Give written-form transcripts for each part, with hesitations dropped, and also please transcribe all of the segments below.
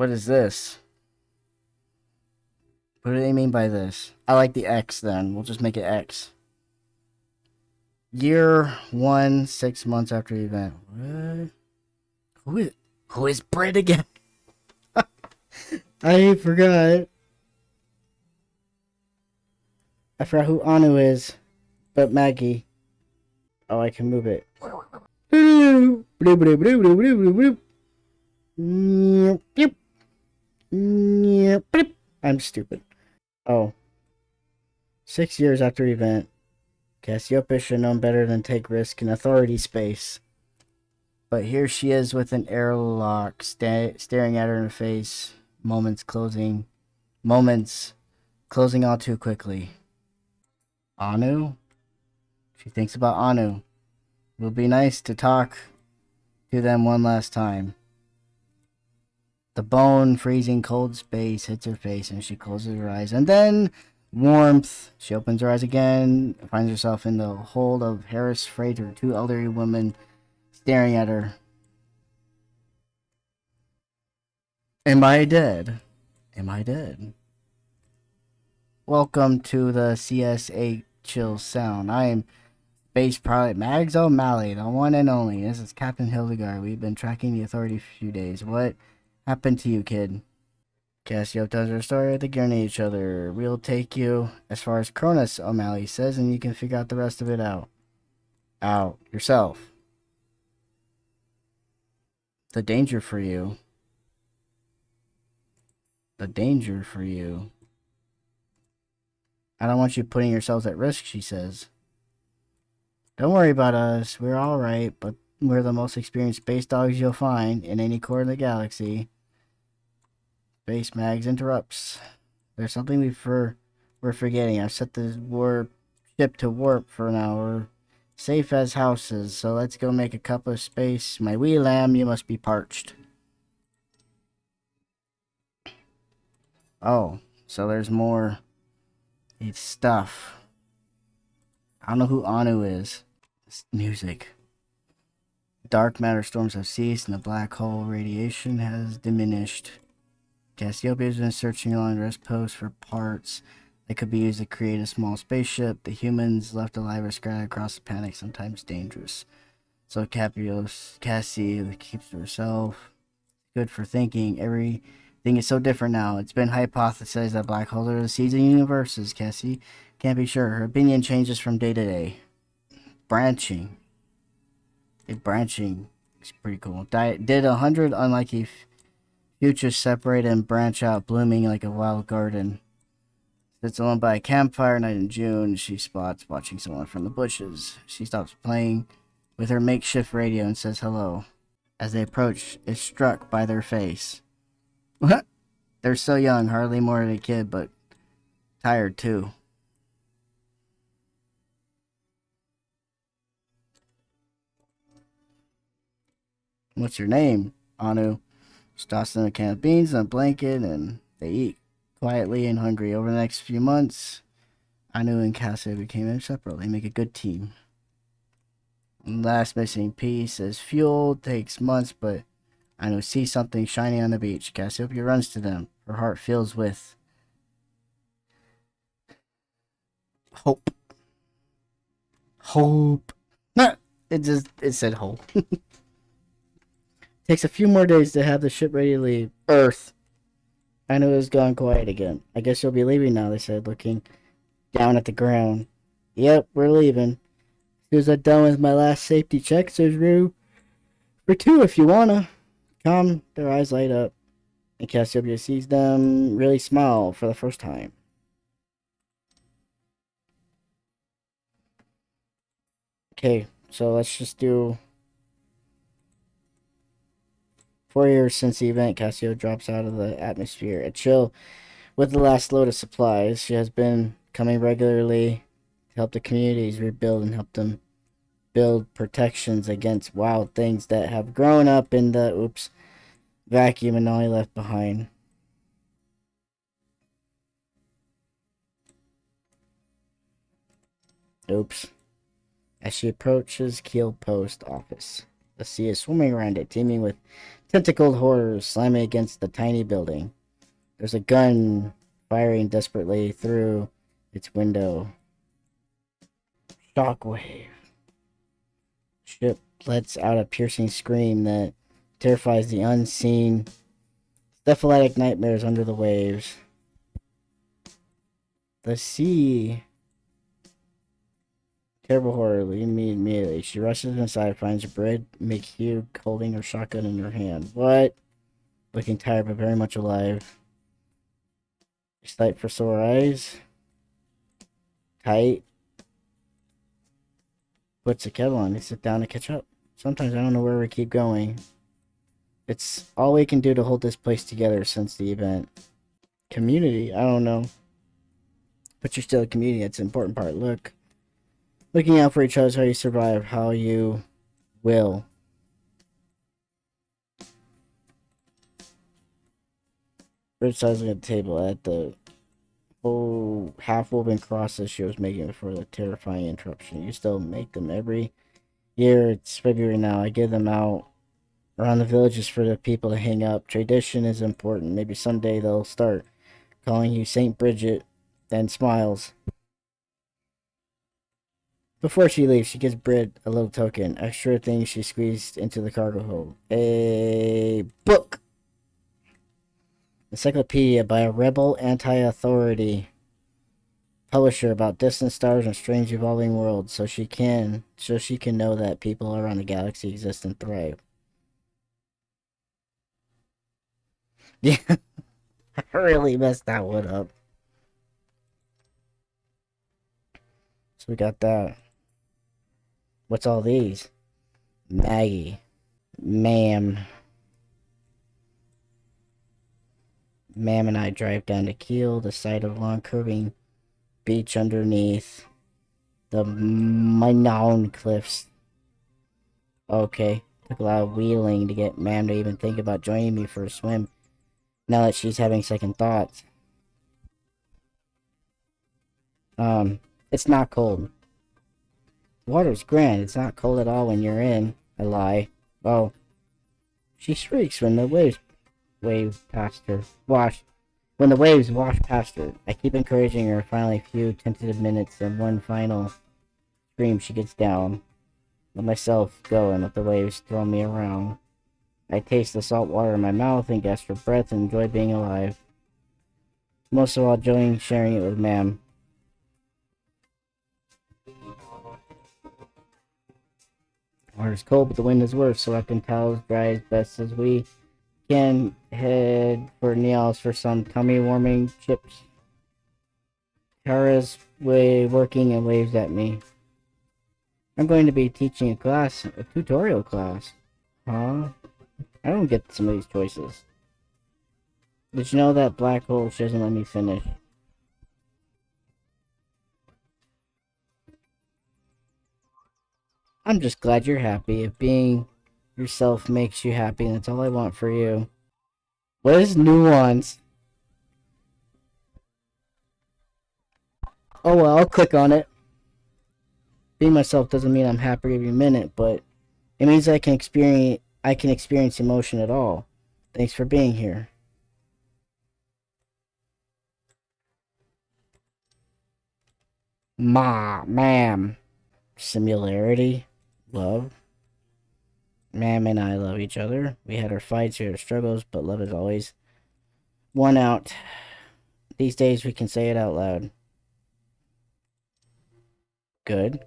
What is this? What do they mean by this? I like the X then. We'll just make it X. Year 1, 6 months after the event. What? Who is Brit again? I forgot. I forgot who Anu is. But Maggie. Oh, I can move it. I'm stupid. Oh. 6 years after event. Cassiopeia should have known better than take risk in authority space. But here she is with an airlock staring at her in the face. Moments closing all too quickly. Anu? She thinks about Anu. It would be nice to talk to them one last time. The bone freezing cold space hits her face and she closes her eyes. And then warmth. She opens her eyes again and finds herself in the hold of Harris Frater, two elderly women staring at her. Am I dead? Am I dead? Welcome to the CS8 Chill Sound. I am Space Pilot Mags O'Malley, the one and only. This is Captain Hildegard. We've been tracking the authority for a few days. What happened to you, kid? Cassio tells her story. They gear each other. We'll take you as far as Cronus, O'Malley says, and you can figure out the rest of it out. Yourself. The danger for you. The danger for you. I don't want you putting yourselves at risk, she says. Don't worry about us. We're alright, but we're the most experienced space dogs you'll find in any core of the galaxy. Space Mags interrupts. There's something we're forgetting. I've set the ship to warp for now. We're safe as houses, so let's go make a cup of space. My wee lamb, you must be parched. Oh, so there's more. It's stuff. I don't know who Anu is. It's music. Dark matter storms have ceased and the black hole radiation has diminished. Cassiopeia has been searching along the rest posts for parts that could be used to create a small spaceship. The humans left alive are scattered across the planet, sometimes dangerous. So Cassie keeps to herself. Good for thinking. Everything is so different now. It's been hypothesized that black holes are the seeds of universes. Cassie can't be sure. Her opinion changes from day to day. Branching is pretty cool. Did 100 unlikely futures separate and branch out, blooming like a wild garden. Sits alone by a campfire night in June. She spots watching someone from the bushes. She stops playing with her makeshift radio and says hello. As they approach, is struck by their face. What? They're so young, hardly more than a kid, but tired too. What's your name? Anu. She tosses them a can of beans and a blanket, and they eat quietly and hungry. Over the next few months, Anu and Cassie became inseparable. They make a good team. And last missing piece is fuel. Takes months, but Anu sees something shining on the beach. Cassiopeia runs to them. Her heart fills with hope. Hope. It said hope. Takes a few more days to have the ship ready to leave Earth. Anu has gone quiet again. I guess you'll be leaving now, they said, looking down at the ground. Yep, we're leaving. As soon as I'm done with my last safety checks, there's room for two if you wanna. Come, their eyes light up. And Cassiopeia sees them really smile for the first time. Okay, so let's just do 4 years since the event. Cassio drops out of the atmosphere. At Chill, with the last load of supplies, she has been coming regularly to help the communities rebuild and help them build protections against wild things that have grown up in the vacuum and only left behind. Oops. As she approaches Keel Post Office, The sea is swimming around it, teeming with tentacled horrors slamming against the tiny building. There's a gun firing desperately through its window. Shockwave. Ship lets out a piercing scream that terrifies the unseen. Cephalitic nightmares under the waves. The sea. Terrible horror leaving me immediately. She rushes inside, finds Brid McHugh holding her shotgun in her hand. What? Looking tired but very much alive. Sight for sore eyes. Tight. Puts the kettle on. They sit down to catch up. Sometimes I don't know where we keep going. It's all we can do to hold this place together since the event. Community? I don't know. But you're still a community. That's an important part. Look. Looking out for each other is how you survive. How you will. Criticizing at the table at the whole half-woven crosses she was making before the terrifying interruption. You still make them every year. It's February now. I give them out around the villages for the people to hang up. Tradition is important. Maybe someday they'll start calling you Saint Bridget. Then smiles. Before she leaves, she gives Brid a little token. Extra thing she squeezed into the cargo hold. A book. Encyclopedia by a rebel anti-authority publisher about distant stars and strange evolving worlds, so she can know that people around the galaxy exist and thrive. Yeah, I really messed that one up. So we got that. What's all these? Maggie. Ma'am. Ma'am and I drive down to Kiel, the site of long curving beach underneath the Minoan cliffs. Okay. Took a lot of wheeling to get Ma'am to even think about joining me for a swim. Now that she's having second thoughts. It's not cold. Water's grand. It's not cold at all when you're in. I lie. Oh. She shrieks when the waves past her. When the waves wash past her. I keep encouraging her. Finally, a few tentative minutes and one final scream, she gets down. Let myself go and let the waves throw me around. I taste the salt water in my mouth and gasp for breath and enjoy being alive. Most of all, enjoying sharing it with Ma'am. Water's cold, but the wind is worse, so wrapped in towels, dry as best as we can. Head for Niels for some tummy-warming chips. Tara's working and waves at me. I'm going to be teaching a tutorial class. Huh? I don't get some of these choices. Did you know that black hole? She doesn't let me finish. I'm just glad you're happy. If being yourself makes you happy, that's all I want for you. What is nuance? Oh well, I'll click on it. Being myself doesn't mean I'm happy every minute, but it means I can experience emotion at all. Thanks for being here. Ma'am. Similarity. Love. Ma'am and I love each other. We had our fights, we had our struggles, but love is always won out. These days we can say it out loud. Good.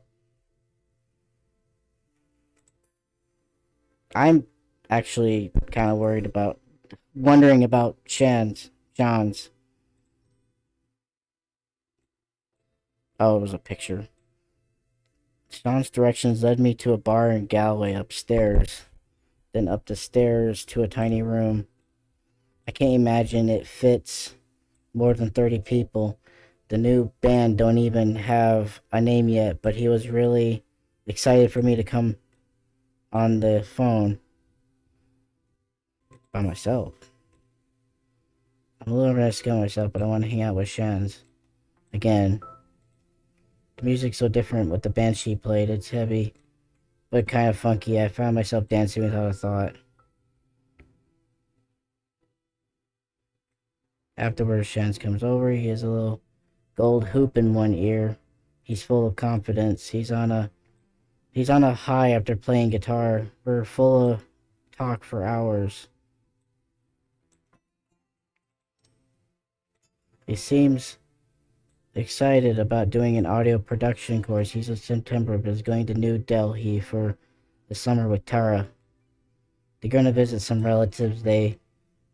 I'm actually kind of wondering about John's. Oh, it was a picture. Sean's directions led me to a bar in Galway upstairs, then up the stairs to a tiny room. I can't imagine it fits more than 30 people. The new band don't even have a name yet, but he was really excited for me to come on the phone by myself. I'm a little ready to go myself, but I want to hang out with Shans again. The music's so different with the band she played. It's heavy, but kind of funky. I found myself dancing without a thought. Afterwards, Shans comes over. He has a little gold hoop in one ear. He's full of confidence. He's on a high after playing guitar. We're full of talk for hours. He seems excited about doing an audio production course. He's in September, but is going to New Delhi for the summer with Tara. They're going to visit some relatives they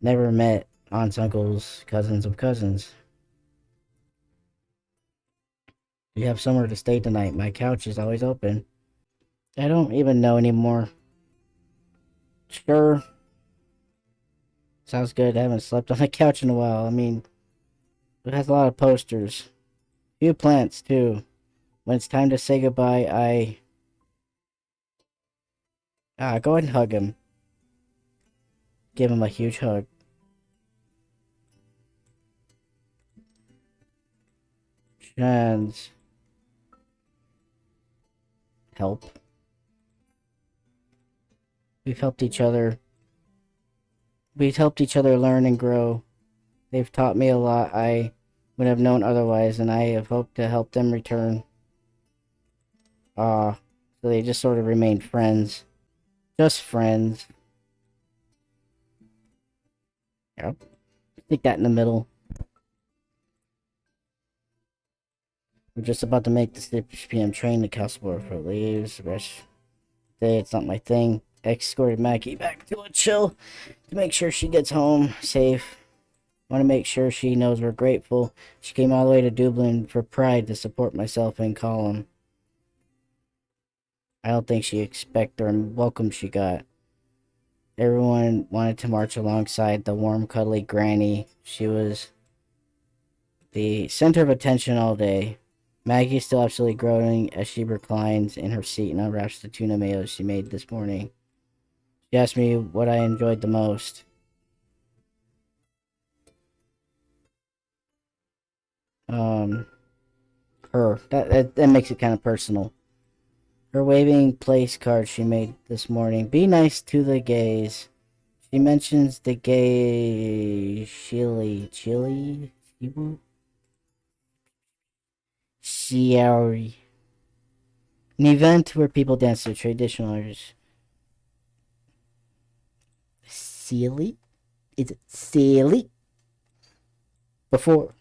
never met, aunts, uncles, cousins of cousins. You have somewhere to stay tonight. My couch is always open. I don't even know anymore. Sure. Sounds good. I haven't slept on the couch in a while. I mean, it has a lot of posters. Few plants, too. When it's time to say goodbye, go ahead and hug him. Give him a huge hug. Shans. Help. We've helped each other. We've helped each other learn and grow. They've taught me a lot I would have known otherwise, and I have hoped to help them return. So they just sort of remained friends. Just friends. Yep. Stick that in the middle. We're just about to make the 6 p.m. train to Castleport for leaves. The rest of the day, it's not my thing. Escorted Maggie back to a chill to make sure she gets home safe. Want to make sure she knows we're grateful. She came all the way to Dublin for Pride to support myself and Colin. I don't think she expected the welcome she got. Everyone wanted to march alongside the warm, cuddly granny. She was the center of attention all day. Maggie is still absolutely growing as she reclines in her seat and unwraps the tuna mayo she made this morning. She asked me what I enjoyed the most. Her. That makes it kind of personal. Her waving place card she made this morning. Be nice to the gays. She mentions the gay Chile. Shiori. An event where people dance to traditional artists. Silly? Is it silly? Before.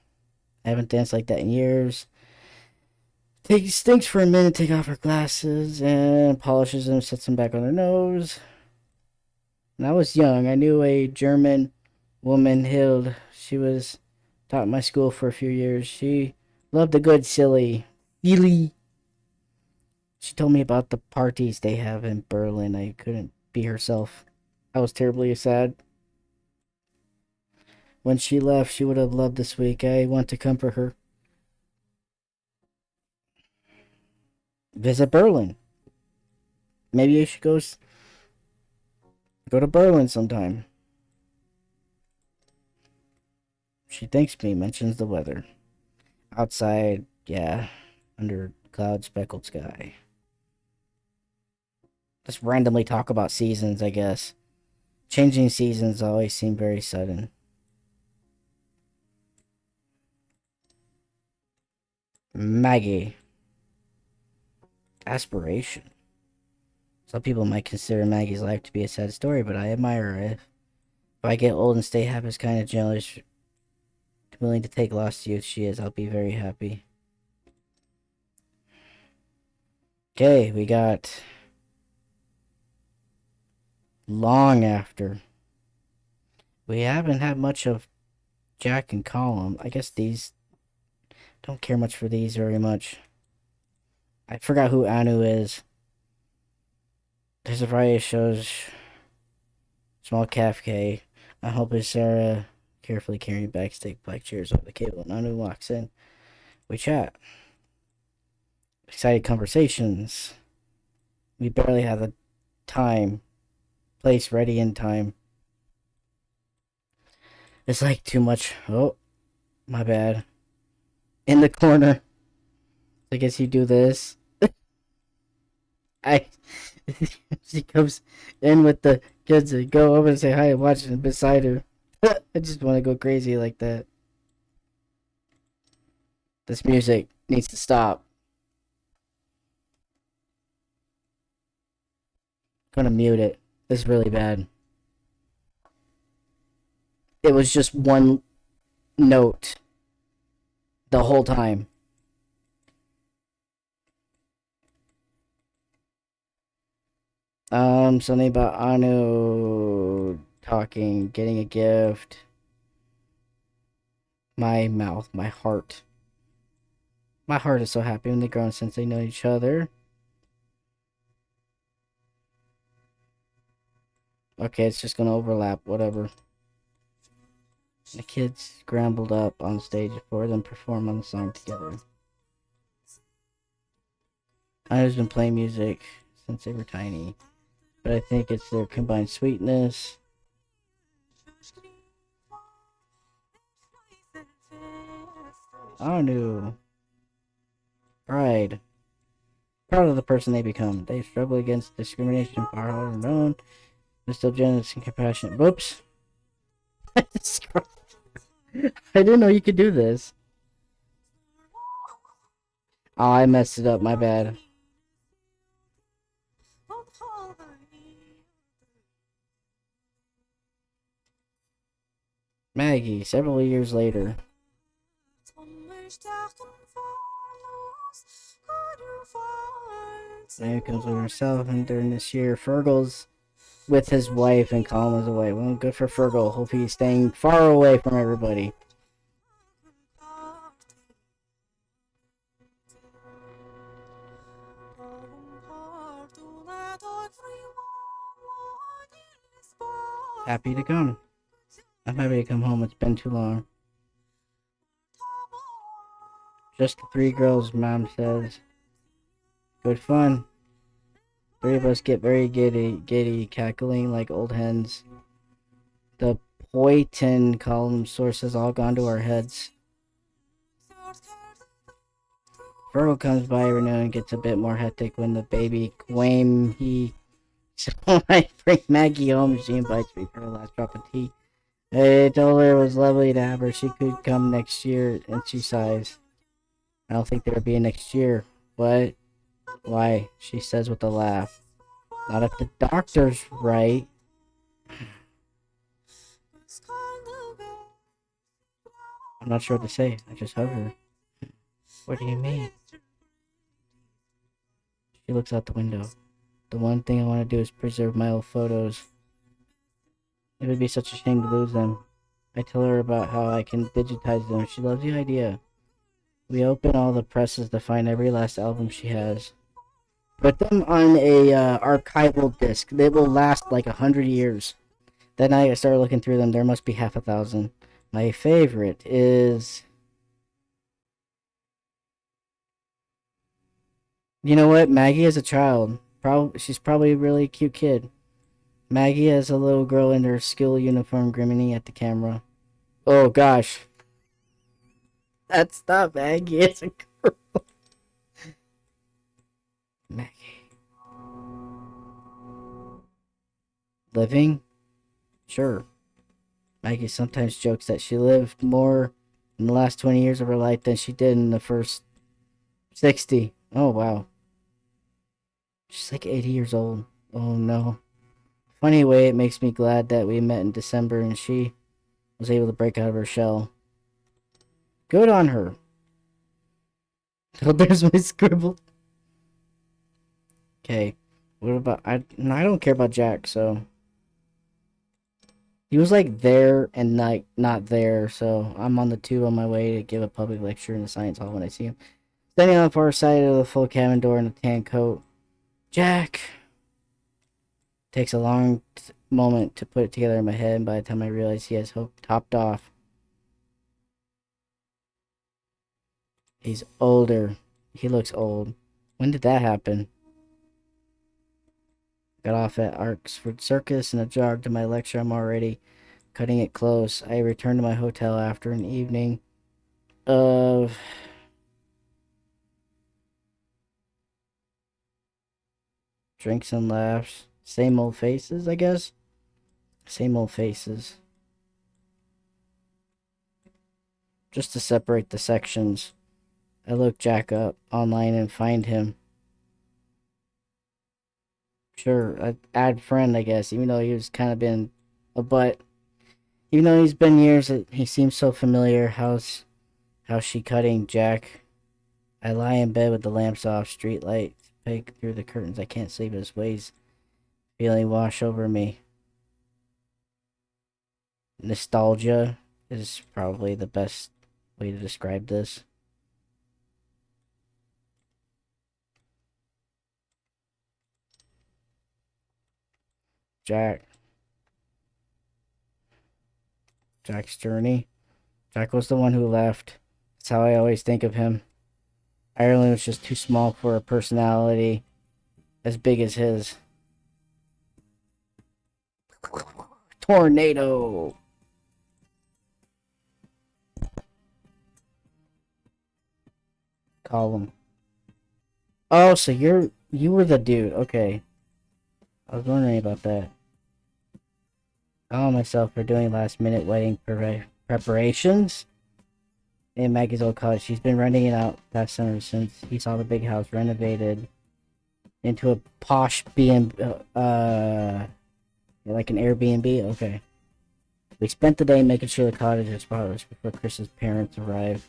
I haven't danced like that in years. Thinks for a minute, take off her glasses and polishes them, sets them back on her nose. When I was young, I knew a German woman, Hild. She was taught in my school for a few years. She loved a good silly. She told me about the parties they have in Berlin. I couldn't be herself. I was terribly sad. When she left, she would have loved this week. I want to comfort her. Visit Berlin. Maybe you should go to Berlin sometime. She thanks me, mentions the weather. Outside, yeah, under cloud speckled sky. Just randomly talk about seasons, I guess. Changing seasons always seem very sudden. Maggie. Aspiration. Some people might consider Maggie's life to be a sad story, but I admire her. If I get old and stay happy, kind of jealous, willing to take lost youth she is, I'll be very happy. Okay, we got long after. We haven't had much of Jack and Colin. I guess these don't care much for these very much. I forgot who Anu is. There's a variety of shows. Small cafe. I hope it's Sarah carefully carrying backstage black chairs over the cable. And Anu walks in. We chat. Excited conversations. We barely have the time. Place ready in time. It's like too much. Oh, my bad. In the corner. I guess you do this. She comes in with the kids and go over and say hi and watch it beside her. I just want to go crazy like that. This music needs to stop. I'm gonna mute it. This is really bad. It was just one note the whole time. Something about Anu talking, getting a gift. My mouth, my heart. My heart is so happy when they grow since they know each other. Okay, it's just gonna overlap, whatever. The kids scrambled up on stage before them perform on the song together. I've been playing music since they were tiny, but I think it's their combined sweetness. Anu. Pride. Proud of the person they become. They struggle against discrimination far harder than known. They're still generous and compassionate. Whoops. I didn't know you could do this. Oh, I messed it up. My bad. Maggie, several years later. Maggie comes with herself, and during this year, Fergal's with his wife, and Colin is away. Well, good for Fergal. Hope he's staying far away from everybody. Happy to come. I'm happy to come home. It's been too long. Just the three girls, Mom says. Good fun. Three of us get very giddy, cackling like old hens. The Poitin column source has all gone to our heads. Virgil comes by every now and gets a bit more hectic when the baby Quame so I bring Maggie home. She invites me for her last drop of tea. I told her it was lovely to have her. She could come next year, and she sighs. I don't think there would be a next year. What? Why? She says with a laugh. Not if the doctor's right. I'm not sure what to say. I just hug her. What do you mean? She looks out the window. The one thing I want to do is preserve my old photos. It would be such a shame to lose them. I tell her about how I can digitize them. She loves the idea. We open all the presses to find every last album she has. Put them on a archival disc. They will last like 100 years. That night I started looking through them. There must be half a thousand. My favorite is... You know what? Maggie is a child. She's probably a really cute kid. Maggie has a little girl in her school uniform grinning at the camera. Oh gosh. That's not Maggie. It's a girl. Maggie. Living? Sure. Maggie sometimes jokes that she lived more in the last 20 years of her life than she did in the first 60. Oh, wow. She's like 80 years old. Oh, no. Funny way, it makes me glad that we met in December and she was able to break out of her shell. Good on her. Oh, there's my scribble. Okay. What about... I don't care about Jack, so... He was like there and like not there, so I'm on the tube on my way to give a public lecture in the science hall when I see him. Standing on the far side of the full cabin door in a tan coat. Jack! Takes a long moment to put it together in my head, and by the time I realize he has hope topped off. He's older. He looks old. When did that happen? Got off at Oxford Circus and a jog to my lecture. I'm already cutting it close. I returned to my hotel after an evening of . Drinks and laughs. Same old faces, I guess. Same old faces. Just to separate the sections, I look Jack up online and find him. Sure, I add friend, I guess, even though he was kind of been a butt. Even though he's been years, he seems so familiar. How's she cutting, Jack? I lie in bed with the lamps off, street light peek through the curtains. I can't sleep. His waves feeling wash over me. Nostalgia is probably the best way to describe this. Jack's journey. Jack was the one who left. That's how I always think of him. Ireland was just too small for a personality as big as his. Tornado! Call him. Oh, so you were the dude. Okay. I was wondering about that. Calling myself for doing last minute wedding preparations in Maggie's old cottage. She's been renting it out past summer since he saw the big house renovated into a posh like an Airbnb. Okay. We spent the day making sure the cottage is spotless before Chris's parents arrive.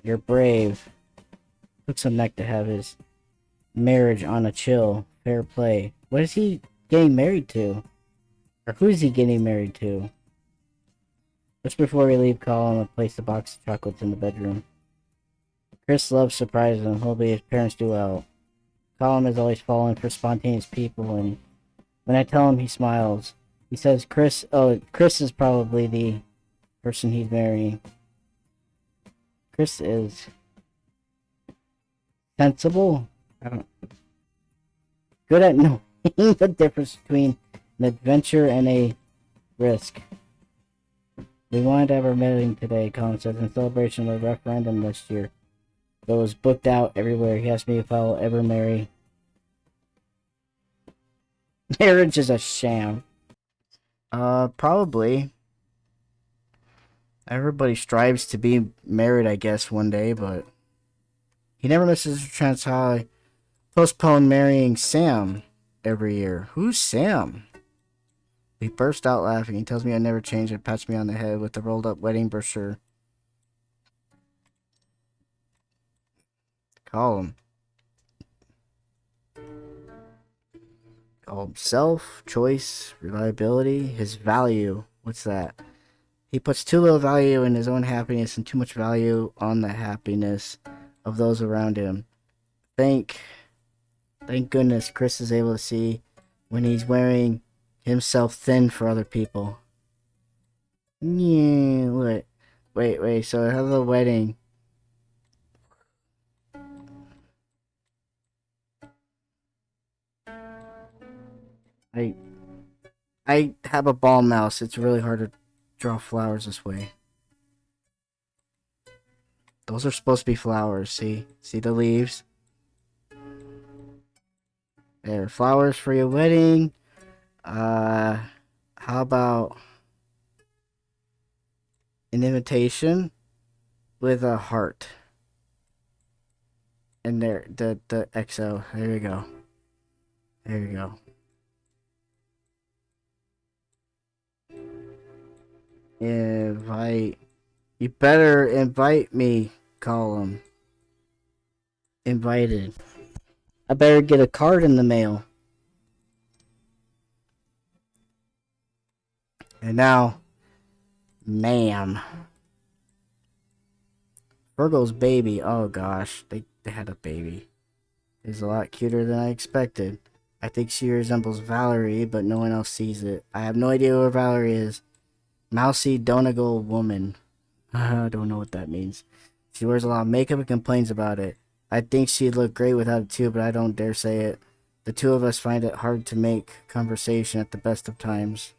You're brave. Took some neck to have his marriage on a chill. Fair play. What is he getting married to? Or who is he getting married to? Just before we leave, Colin will place the box of chocolates in the bedroom. Chris loves surprises and hopefully his parents do well. Colin is always falling for spontaneous people, and when I tell him, he smiles. He says Chris is probably the person he's marrying. Chris is sensible. I don't good at knowing the difference between an adventure and a risk. We wanted to have our wedding today, Colin says, in celebration of the referendum last year. But it was booked out everywhere. He asked me if I will ever marry. Marriage is a sham. Probably. Everybody strives to be married, I guess, one day, but he never misses a chance how I postpone marrying Sam every year. Who's Sam? He burst out laughing. He tells me I never change and pats me on the head with the rolled up wedding brochure. Call him. Call him self, choice, reliability, his value. What's that? He puts too little value in his own happiness and too much value on the happiness of those around him. Thank goodness Chris is able to see when he's wearing himself thin for other people. Yeah, wait, so I have the wedding. I have a ball mouse. It's really hard to draw flowers this way. Those are supposed to be flowers, see? See the leaves? There, flowers for your wedding. How about an invitation with a heart? And there, the XO. There you go. There you go. Invite. You better invite me, Colin. Invited. I better get a card in the mail. And now, ma'am. Virgo's baby. Oh gosh, they had a baby. It's a lot cuter than I expected. I think she resembles Valerie, but no one else sees it. I have no idea where Valerie is. Mousy Donegal woman. I don't know what that means. She wears a lot of makeup and complains about it. I think she'd look great without it too, but I don't dare say it. The two of us find it hard to make conversation at the best of times.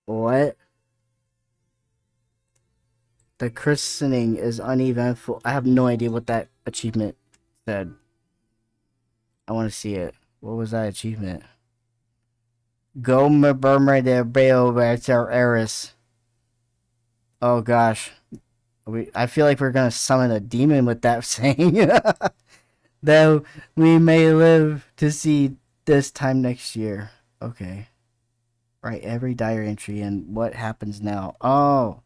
What? The christening is uneventful. I have no idea what that achievement said. I want to see it. What was that achievement? Go Burma de Beo Eris. Oh gosh. I feel like we're gonna summon a demon with that saying. Though we may live to see this time next year. Okay. Right, every diary entry and what happens now. Oh.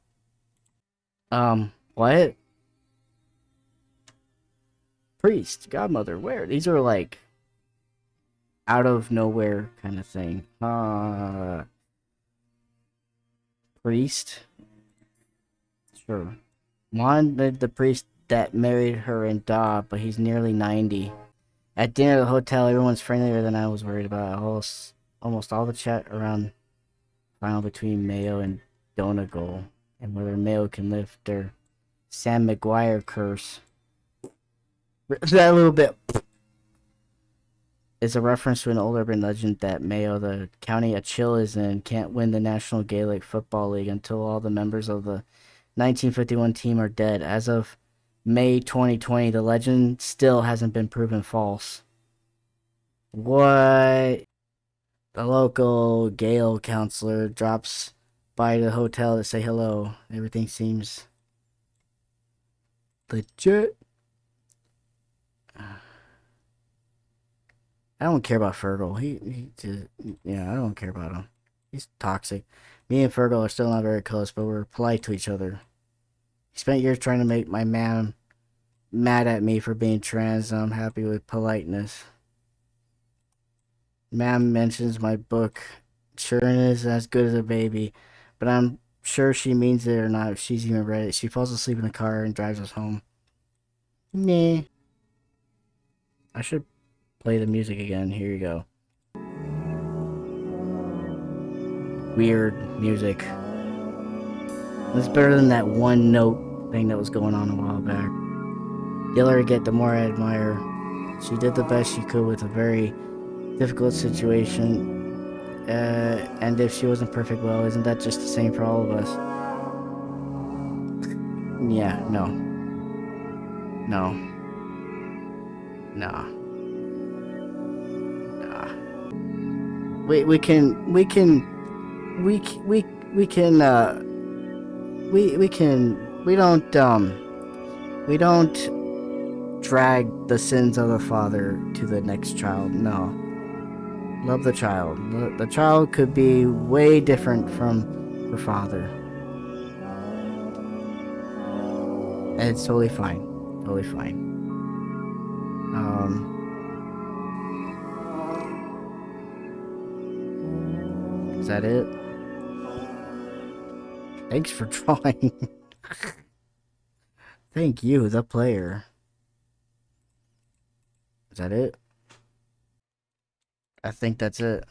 What? Priest, godmother, where? These are like out of nowhere kind of thing. Priest? Sure. Juan, the priest that married her in Da, but he's nearly 90. At dinner at the hotel, everyone's friendlier than I was worried about. Almost all the chat around final between Mayo and Donegal, and whether Mayo can lift their Sam McGuire curse. That little bit is a reference to an old urban legend that Mayo, the county Achill is in, can't win the National Gaelic Football League until all the members of the 1951 team are dead. As of May 2020, the legend still hasn't been proven false. What? The local Gael counselor drops by the hotel to say hello. Everything seems legit. I don't care about Fergal. He just, yeah, I don't care about him. He's toxic. Me and Fergal are still not very close, but we're polite to each other. He spent years trying to make my man mad at me for being trans, and I'm happy with politeness. Ma'am mentions my book. Sure is as good as a baby, but I'm sure she means it or not if she's even read it. She falls asleep in the car and drives us home. Nah. I should play the music again. Here you go. Weird music. It's better than that one note thing that was going on a while back. The older I get, the more I admire. She did the best she could with a very difficult situation. And if she wasn't perfect, well, isn't that just the same for all of us? Yeah, no. No. Nah. Nah. We can we don't drag the sins of the father to the next child. No. Love the child. The child could be way different from her father. And it's totally fine. Totally fine. Is that it? Thanks for drawing. Thank you, the player. Is that it? I think that's it.